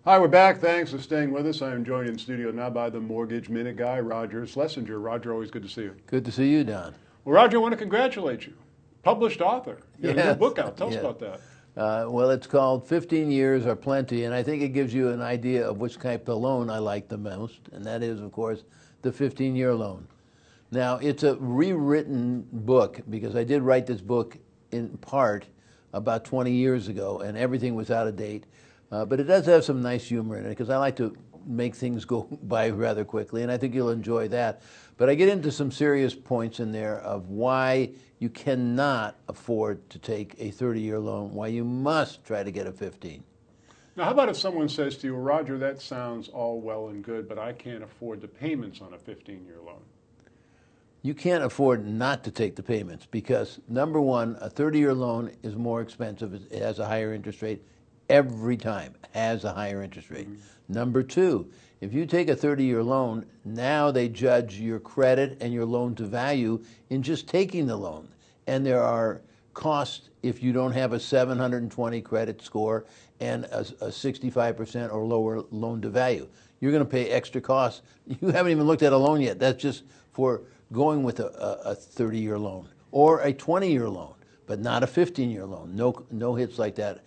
Hi, we're back. Thanks for staying with us. I am joined in studio now by the Mortgage Minute guy, Roger Schlesinger. Roger, always good to see you. Good to see you, Don. Well, Roger, I want to congratulate you. Published author. You got a new Yes, book out. Tell us yeah. about that. Well, it's called 15 Years Are Plenty, and I think it gives you an idea of which type of loan I like the most, and that is, of course, the 15-year loan. Now, it's a rewritten book because I did write this book in part about 20 years ago, and everything was out of date. But it does have some nice humor in it because I like to make things go by rather quickly, and I think you'll enjoy that. But I get into some serious points in there of why you cannot afford to take a 30-year loan, why you must try to get a 15. Now, how about if someone says to you, well, Roger, that sounds all well and good, but I can't afford the payments on a 15-year loan? You can't afford not to take the payments because, number one, a 30-year loan is more expensive. It has a higher interest rate. Every time has a higher interest rate. Number two, if you take a 30-year loan, now they judge your credit and your loan to value in just taking the loan. And there are costs if you don't have a 720 credit score and a 65% or lower loan to value. You're going to pay extra costs. You haven't even looked at a loan yet. That's just for going with a 30-year loan or a 20-year loan, but not a 15-year loan. No hits like that.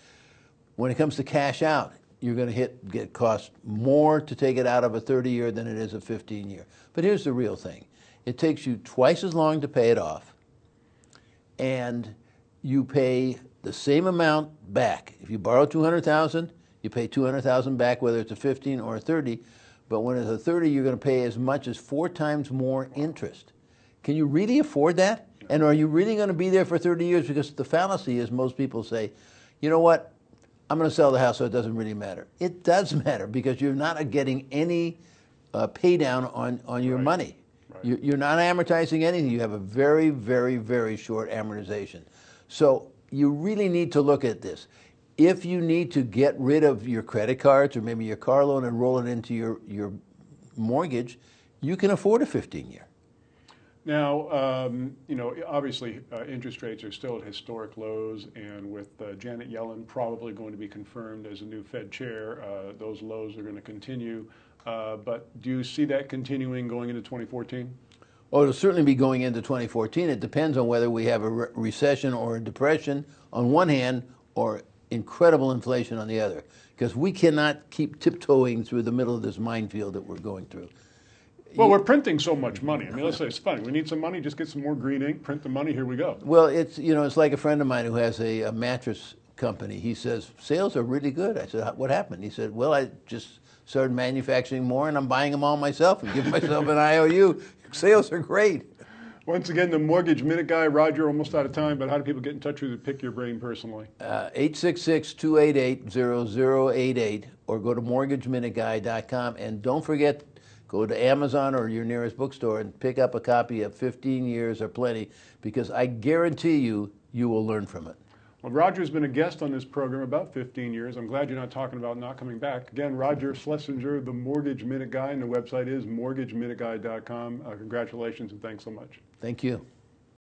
When it comes to cash out, you're going to get cost more to take it out of a 30-year than it is a 15-year. But here's the real thing. It takes you twice as long to pay it off, and you pay the same amount back. If you borrow $200,000, you pay $200,000 back, whether it's a 15 or a 30. But when it's a 30, you're going to pay as much as 4 times more interest. Can you really afford that? And are you really going to be there for 30 years? Because the fallacy is most people say, you know what? I'm going to sell the house, so it doesn't really matter. It does matter because you're not getting any pay down on your money. Right. You're not amortizing anything. You have a very, very, very short amortization. So you really need to look at this. If you need to get rid of your credit cards or maybe your car loan and roll it into your mortgage, you can afford a 15-year. Now, obviously interest rates are still at historic lows, and with Janet Yellen probably going to be confirmed as a new Fed chair, those lows are going to continue. But do you see that continuing going into 2014? Oh, it'll certainly be going into 2014. It depends on whether we have a recession or a depression on one hand or incredible inflation on the other, because we cannot keep tiptoeing through the middle of this minefield that we're going through. Well, we're printing so much money. I mean, let's say it's funny. We need some money, just get some more green ink, print the money, here we go. Well, it's like a friend of mine who has a mattress company. He says, sales are really good. I said, what happened? He said, well, I just started manufacturing more and I'm buying them all myself and giving myself an IOU. Sales are great. Once again, the Mortgage Minute guy, Roger, almost out of time, but how do people get in touch with you to pick your brain personally? 866-288-0088 or go to mortgageminuteguy.com, and don't forget, go to Amazon or your nearest bookstore and pick up a copy of 15 Years Are Plenty, because I guarantee you will learn from it. Well, Roger's been a guest on this program about 15 years. I'm glad you're not talking about not coming back. Again, Roger Schlesinger, the Mortgage Minute guy, and the website is mortgageminuteguy.com. Congratulations and thanks so much. Thank you.